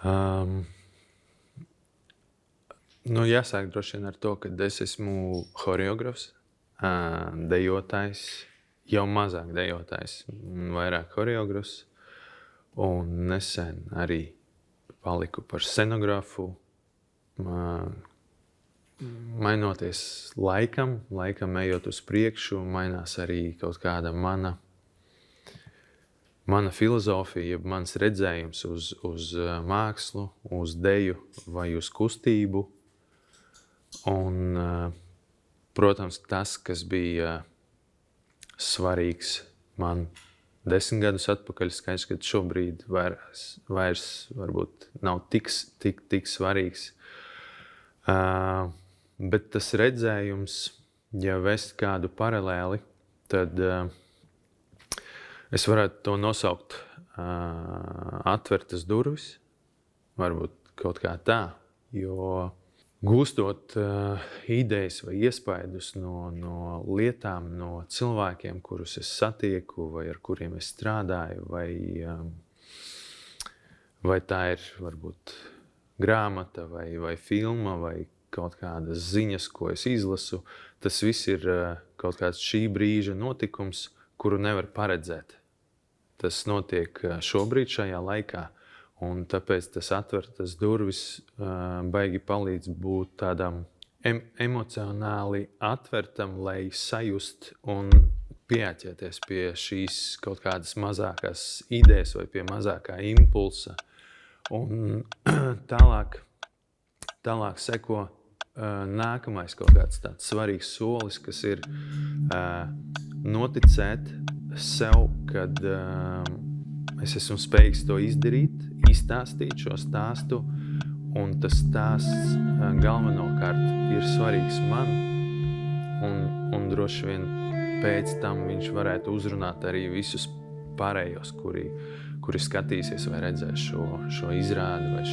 Um, Jāsāk droši vien ar to, ka es esmu horeografs, dejotājs, jau mazāk dejotājs, vairāk horeografs. Un nesen arī paliku par scenografu. Mainoties laikam ejot uz priekšu, mainās arī kaut kāda mana filozofija, mans redzējums uz mākslu, uz deju vai uz kustību. Un, protams, tas, kas bija svarīgs man 10 gadus atpakaļ, skaidrs, ka šobrīd vairs varbūt nav tik svarīgs. Bet tas redzējums, ja vest kādu paralēli, tad es varētu to nosaukt atvērtas durvis, varbūt kaut kā tā, jo gūstot idejas vai iespaidus no lietām, no cilvēkiem, kurus es satieku vai ar kuriem es strādāju, vai tā ir varbūt grāmata vai filma vai kaut kādas ziņas, ko es izlasu, tas viss ir kaut kāds šī brīža notikums, kuru nevar paredzēt. Tas notiek šobrīd šajā laikā. Un tāpēc tas atvērtas durvis baigi palīdz būt tādam emocionāli atvērtam, lai sajust un pieķerties pie šīs kaut kādas mazākās idejas vai pie mazākā impulsa. Un tālāk seko nākamais kaut kāds tāds svarīgs solis, kas ir noticēt sev, kad es esmu spējīgs to izdarīt, izstāstīt šo stāstu, un tas stāsts galvenokārt ir svarīgs man, un droši vien pēc tam viņš varētu uzrunāt arī visus pārējos, kuri skatīsies vai redzēs šo izrādi vai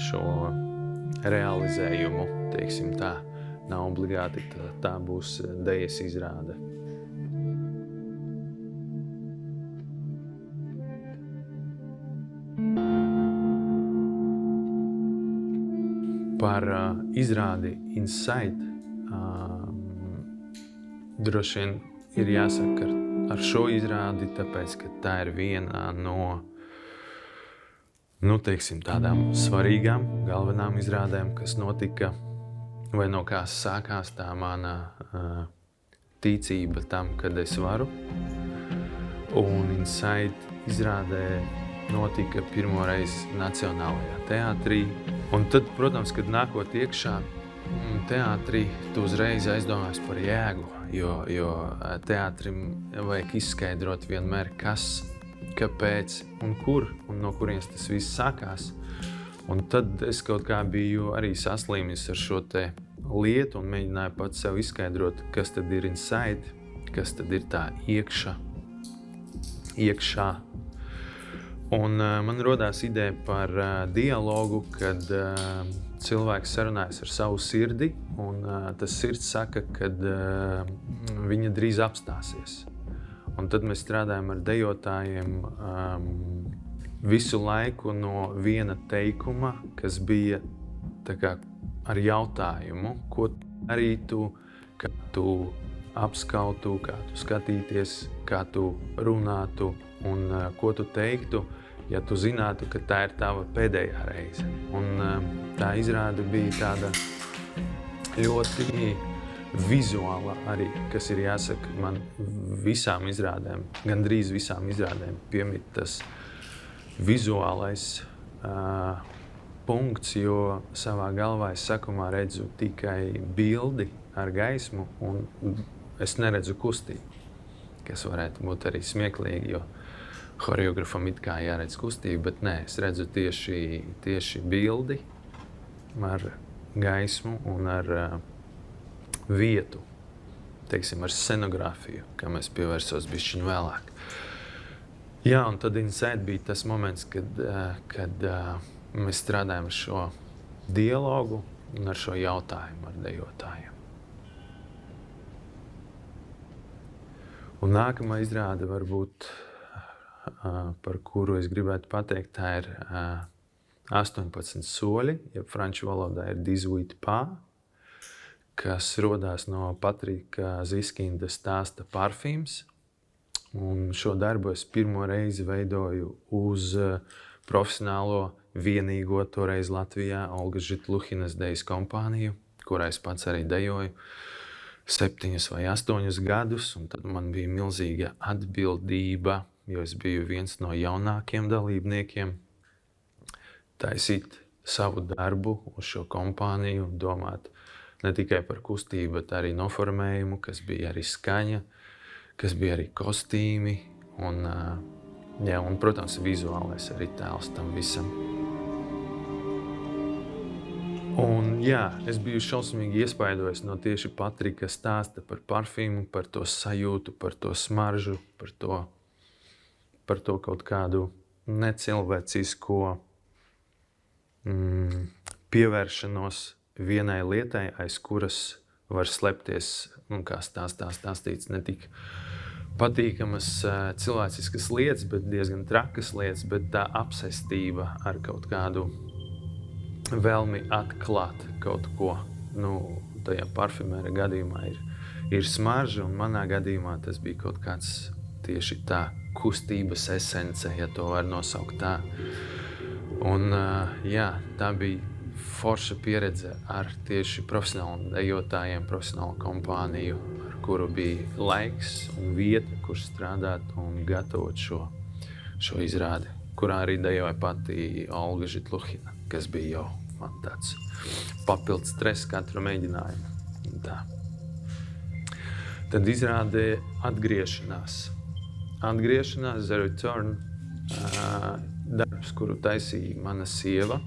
šo realizējumu, teiksim tā. Nav obligāti tā būs dejas izrāde. Par izrādi Inside droši vien ir jāsaka ar šo izrādi, tāpēc, ka tā ir viena no teiksim, tādām svarīgām, galvenām izrādēm, kas notika, vai no kā sākās tā mana ticība tam, kad es varu. Un Inside izrādē notika pirmoreiz Nacionālajā teātrī. Un tad, protams, kad nākot iekšā teātrī, tu uzreiz aizdomājies par jēgu, jo teātrim vajag izskaidrot vienmēr, kas, kāpēc un kur, un no kurienes tas viss sākās. Un tad es kaut kā biju arī saslimis ar šo te lietu un mēģināju pats sev izskaidrot, kas tad ir inside, kas tad ir tā iekšā. Un man rodās ideja par dialogu, kad cilvēks sarunājas ar savu sirdi, un tas sirds saka, kad viņa drīz apstāsies. Un tad mēs strādājam ar dejotājiem visu laiku no viena teikuma, kas bija tā kā ar jautājumu, ko darītu, kā tu apskautu, kā tu skatīties, kā tu runātu un ko tu teiktu, ja tu zinātu, ka tā ir tava pēdējā reize. Un tā izrāde bija tāda ļoti vizuāla arī, kas ir jāsaka man visām izrādēm, gandrīz visām izrādēm piemīt tas vizuālais punkts, jo savā galvā es sākumā redzu tikai bildi ar gaismu un es neredzu kustību, kas varētu būt arī smieklīgi, jo horeografam it kā jāredz kustība, bet nē, es redzu tieši bildi ar gaismu un ar vietu, teiksim, ar scenogrāfiju, kam es pievērsos bišķiņu vēlāk. Jā, un tad Inside bija tas moments, kad mēs strādājam ar šo dialogu un ar šo jautājumu ar dejotājiem. Un nākamā izrāde varbūt par kuru es gribētu pateikt, tā ir 18 soļi, ja franču valodā ir 18 pas, kas rodās no Patrika Ziskinda stāsta Parfīms. Un šo darbu es pirmo reizi veidoju uz profesionālo vienīgo toreiz Latvijā Olgas Žitluhinas dejas kompāniju, kurā es pats arī dejoju 7 vai 8 gadus. Un tad man bija milzīga atbildība, jo es biju viens no jaunākiem dalībniekiem, taisīt savu darbu uz šo kompāniju, domāt ne tikai par kustību, bet arī noformējumu, kas bija arī skaņa, kas bija arī kostīmi un, protams, vizuālais arī tēls tam visam. Un es biju šausmīgi iespaidojis no tieši Patrika stāsta par parfīmu, par to sajūtu, par to smaržu, par to kaut kādu necilvēcisko pievēršanos vienai lietai, aiz kuras var slepties, kā stāstīts, ne tik patīkamas cilvēciskas lietas, bet diezgan trakas lietas, bet tā apsestība ar kaut kādu vēlmi atklāt kaut ko. Tajā parfumēra gadījumā ir smarža, un manā gadījumā tas bija kaut kāds tieši tā kustības esence, ja to var nosaukt tā. Un tā bija forša pieredze ar tieši profesionālu dejotājiem, profesionālu kompāniju, ar kuru bija laiks un vieta, kur strādāt un gatavot šo izrādi, kurā arī dejoja pati Olga Žitluhina, kas bija jau man tāds papildus stress katru mēģinājumu. Tā. Tad izrāde atgriešanās. Atgriešanās, The Return, darbs, kuru taisīja mana sieva.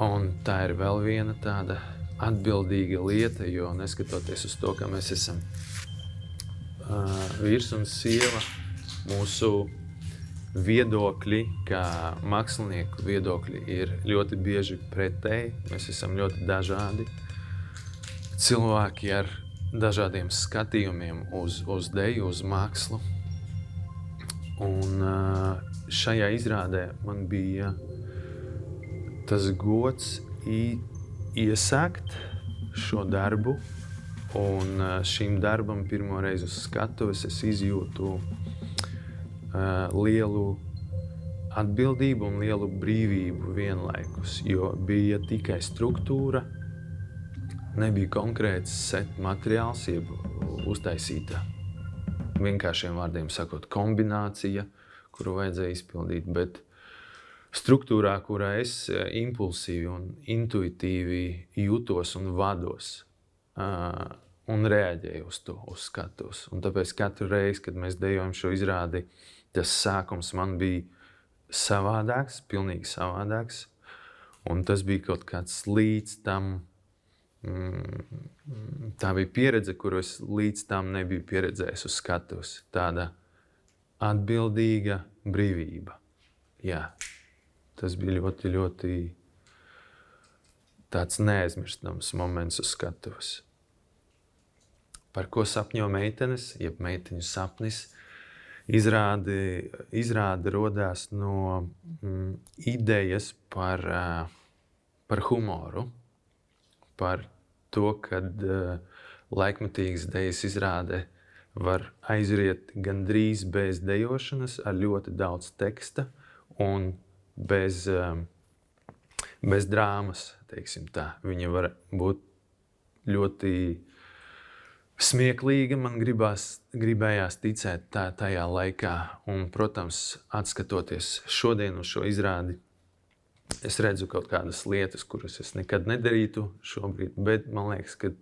Un tā ir vēl viena tāda atbildīga lieta, jo neskatoties uz to, ka mēs esam vīrs un sieva, mūsu viedokļi, kā mākslinieku viedokļi, ir ļoti bieži pretēji. Mēs esam ļoti dažādi cilvēki ar dažādiem skatījumiem uz deju, uz mākslu. Un šajā izrādē man bija tas gods iesākt šo darbu, un šim darbam pirmo reizi uz skatuves es izjūtu lielu atbildību un lielu brīvību vienlaikus, jo bija tikai struktūra, nebija konkrēts set materiāls, jeb uztaisīta, vienkāršiem vārdiem sakot, kombinācija, kuru vajadzēja izpildīt, bet struktūrā, kurā es impulsīvi un intuitīvi jūtos un vados un reaģēju uz to, uz skatuves. Un tāpēc katru reizi, kad mēs dejojam šo izrādi, tas sākums man bija savādāks, pilnīgi savādāks, un tas bija kaut kāds līdz tam, tā bija pieredze, kuru es līdz tam nebiju pieredzējis uz skatuves. Tāda atbildīga brīvība. Jā, tas bija ļoti, ļoti tāds neaizmirstams moments uz skatuves. Par ko sapņo meitenes, jeb meiteņu sapnis, izrāde rodās no idejas par humoru, par to, kad laikmetīgas dejas izrāde var aizriet gandrīz bez dejošanas, ar ļoti daudz teksta un bez drāmas, teiksim tā. Viņa var būt ļoti smieklīga, man gribējās ticēt tajā laikā. Un, protams, atskatoties šodien uz šo izrādi, es redzu kaut kādas lietas, kuras es nekad nedarītu šobrīd, bet man liekas, ka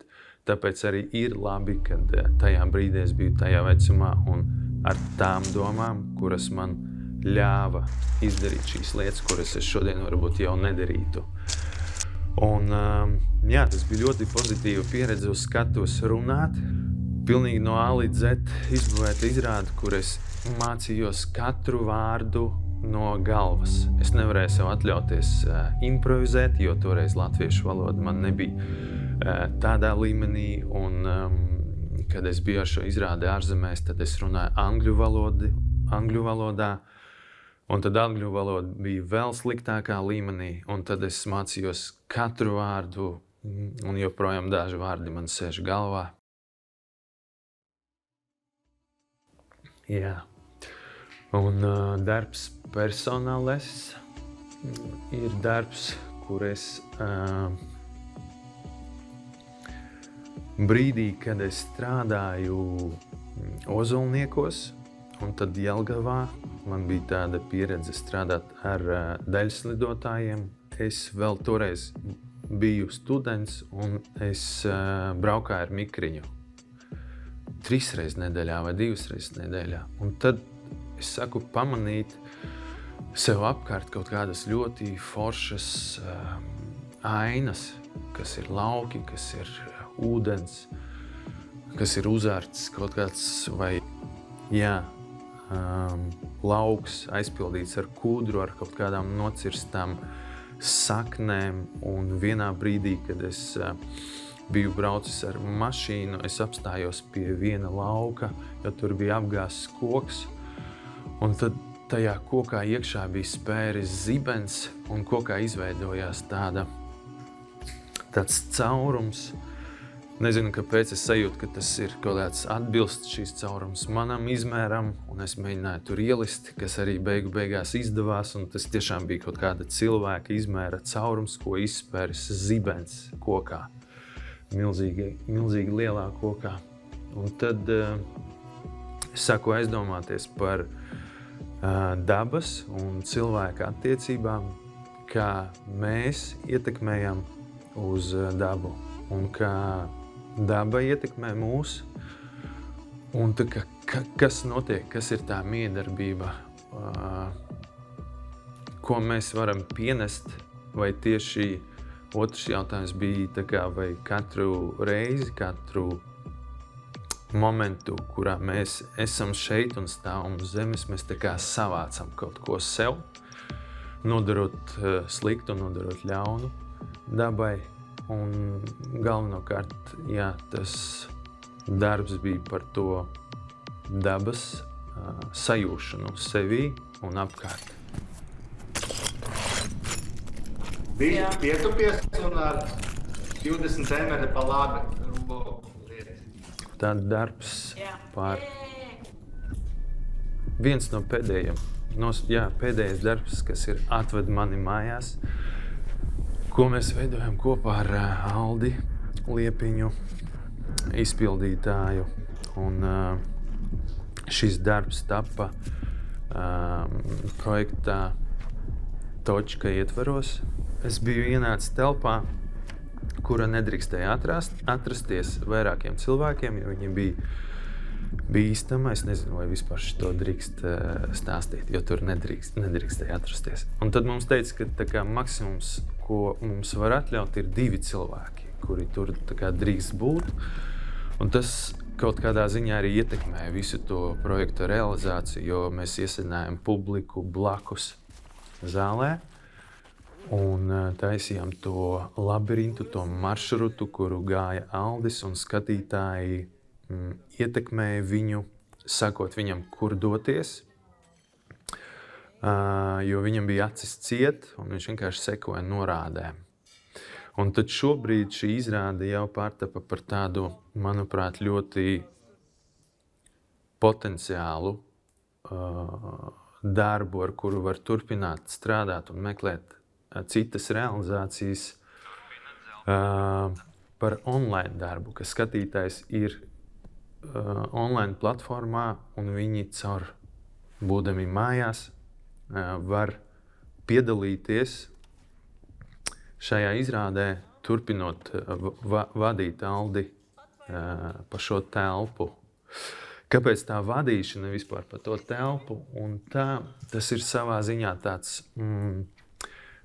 tāpēc arī ir labi, kad tajā brīdī es biju tajā vecumā un ar tām domām, kuras man ļāva izdarīt šīs lietas, kuras es šodien varbūt jau nedarītu. Un, tas bija ļoti pozitīva pieredze uz skatuves runāt. Pilnīgi no A līdz Z izbūvēta izrāde, kur es mācījos katru vārdu no galvas. Es nevarēju sev atļauties improvizēt, jo toreiz latviešu valoda man nebija tādā līmenī. Un, kad es biju ar šo izrādi ārzemēs, tad es runāju angļu angļu valodā. Un tad angļu valoda bija vēl sliktākā līmenī, un tad es mācījos katru vārdu, un joprojām daži vārdi man sēž galvā. Jā. Un darbs personāles ir darbs, kur es brīdī, kad es strādāju Ozolniekos, un tad Jelgavā man bija tāda pieredze strādāt ar daļslidotājiem. Es vēl toreiz biju students, un es braukāju ar mikriņu 3 reizes nedēļā vai 2 reizes nedēļā. Un tad es saku pamanīt sev apkārt kaut kādas ļoti foršas ainas, kas ir lauki, kas ir ūdens, kas ir uzārts kaut kāds vai lauks aizpildīts ar kūdru, ar kaut kādām nocirstām saknēm. Un vienā brīdī, kad es biju braucis ar mašīnu, es apstājos pie viena lauka, jo tur bija apgāzts koks. Un tad tajā kokā iekšā bija spēris zibens, un kokā izveidojās tāds caurums. Nezinu, kāpēc es sajūtu, ka tas ir kaut kāds atbilst šīs caurums manam izmēram, un es mēģināju tur ielist, kas arī beigās izdevās, un tas tiešām bija kaut kāda cilvēka izmēra caurums, ko izspēris zibens kokā. Milzīgi lielā kokā. Un tad es sāku aizdomāties par dabas un cilvēka attiecībām, kā mēs ietekmējam uz dabu un kā daba ietekmē mūs. Un tā, kas notiek, kas ir tā miedarbība, ko mēs varam pienest, vai tieši otrs jautājums bija tā kā, vai katru reizi, katru momentu, kurā mēs esam šeit un stāvam uz zemes, mēs tā kā savācam kaut ko sev, nodarot sliktu, nodarot ļaunu dabai. Un galvenokārt, tas darbs bija par to dabas sajūšanu sevī un apkārt. Bija pietupies un ar 20 cm pa labi lieti. Tad darbs par viens no pēdējiem, pēdējais darbs, kas ir atved mani mājās, ko mēs veidojam kopā ar Aldi Liepiņu, izpildītāju. Un šis darbs tapa projektā Točka ietvaros. Es biju ienācis telpā, kura nedrīkstēja atrasties vairākiem cilvēkiem, jo viņi bija bīstama. Es nezinu, vai vispār šito drīkst stāstīt, jo tur nedrīkstēja atrasties. Un tad mums teica, ka tā kā maksimums, ko mums var atļaut, ir 2 cilvēki, kuri tur tā kā drīkst būt. Un tas kaut kādā ziņā arī ietekmē visu to projektu realizāciju, jo mēs iesaistījām publiku blakus zālē un taisījām to labirintu, to maršrutu, kuru gāja Aldis, un skatītāji ietekmēja viņu, sakot viņam, kur doties. Jo viņam bija acis ciet, un viņš vienkārši sekoja norādēm. Un tad šobrīd šī izrāde jau pārtapa par tādu, manuprāt, ļoti potenciālu darbu, ar kuru var turpināt strādāt un meklēt citas realizācijas, par online darbu, ka skatītājs ir online platformā, un viņi caur būdami mājās var piedalīties šajā izrādē, turpinot vadīt Aldi pa šo telpu. Kāpēc tā vadīšana vispār pa to telpu? Un tas ir savā ziņā tāds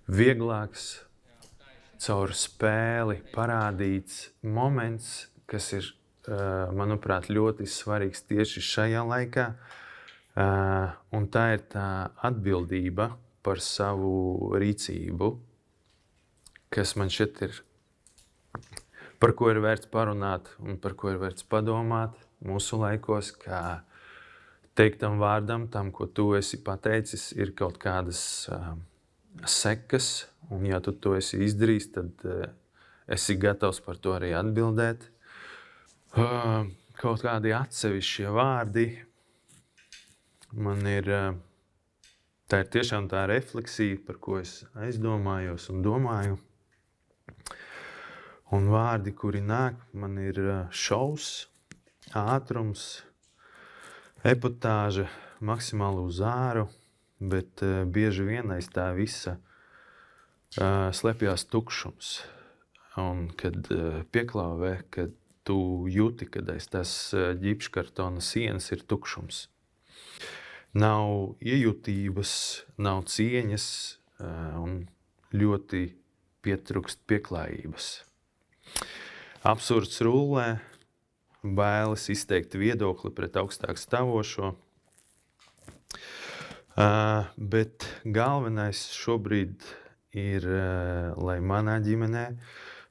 vieglāks, caur spēli parādīts moments, kas ir, manuprāt, ļoti svarīgs tieši šajā laikā. Un tā ir tā atbildība par savu rīcību, kas man šeit ir, par ko ir vērts parunāt un par ko ir vērts padomāt mūsu laikos, kā teiktam vārdam, tam, ko tu esi pateicis, ir kaut kādas sekas, un ja tu to esi izdarījis, tad esi gatavs par to arī atbildēt. Kaut kādi atsevišķie vārdi man ir, tā ir tiešām tā refleksija, par ko es aizdomājos un domāju. Un vārdi, kuri nāk, man ir šaus, ātrums, epotāža, maksimāli uz āru, bet bieži vien aiz tā visa slepjās tukšums. Un kad pieklāvē, kad tu jūti, kad aiz tās ģipškartona sienas ir tukšums. Nav iejūtības, nav cieņas un ļoti pietrūkst pieklājības. Absurds rullē, bailes izteikt viedokli pret augstāk stāvošo, bet galvenais šobrīd ir, lai manā ģimenē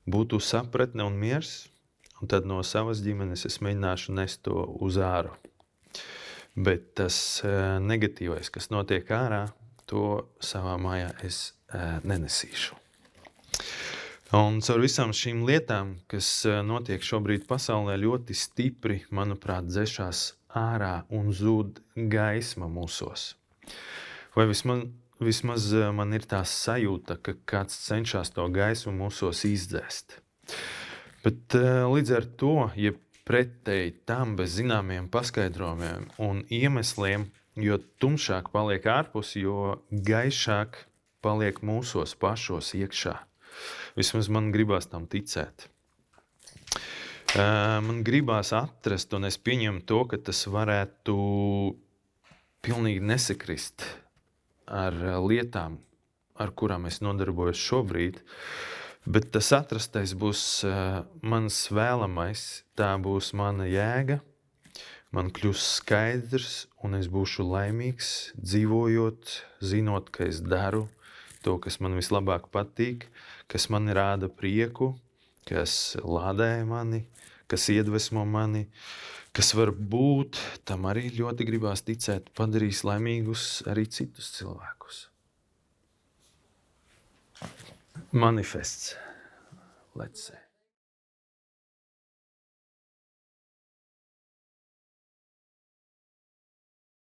būtu sapratne un miers, un tad no savas ģimenes es mēģināšu nest to uz āru. Bet tas negatīvais, kas notiek ārā, to savā mājā es nenesīšu. Un caur visām šīm lietām, kas notiek šobrīd pasaulē, ļoti stipri, manuprāt, dzešās ārā un zūd gaisma mūsos. Vai vismaz man ir tā sajūta, ka kāds cenšas to gaismu mūsos izdzēst. Bet līdz ar to, ja pretēji tam bez zināmiem paskaidrojumiem un iemesliem, jo tumšāk paliek ārpus, jo gaišāk paliek mūsos pašos iekšā. Vismaz man gribās tam ticēt. Man gribās atrast, un es pieņemu to, ka tas varētu pilnīgi nesakrist ar lietām, ar kurām es nodarbojos šobrīd, bet tas atrastais būs mans vēlamais, tā būs mana jēga, man kļūs skaidrs, un es būšu laimīgs, dzīvojot, zinot, ka es daru to, kas man vislabāk patīk, kas man rāda prieku, kas lādē mani, kas iedvesmo mani, kas varbūt tam arī ļoti gribās ticēt, padarīs laimīgus arī citus cilvēkus. Manifests. Let's say.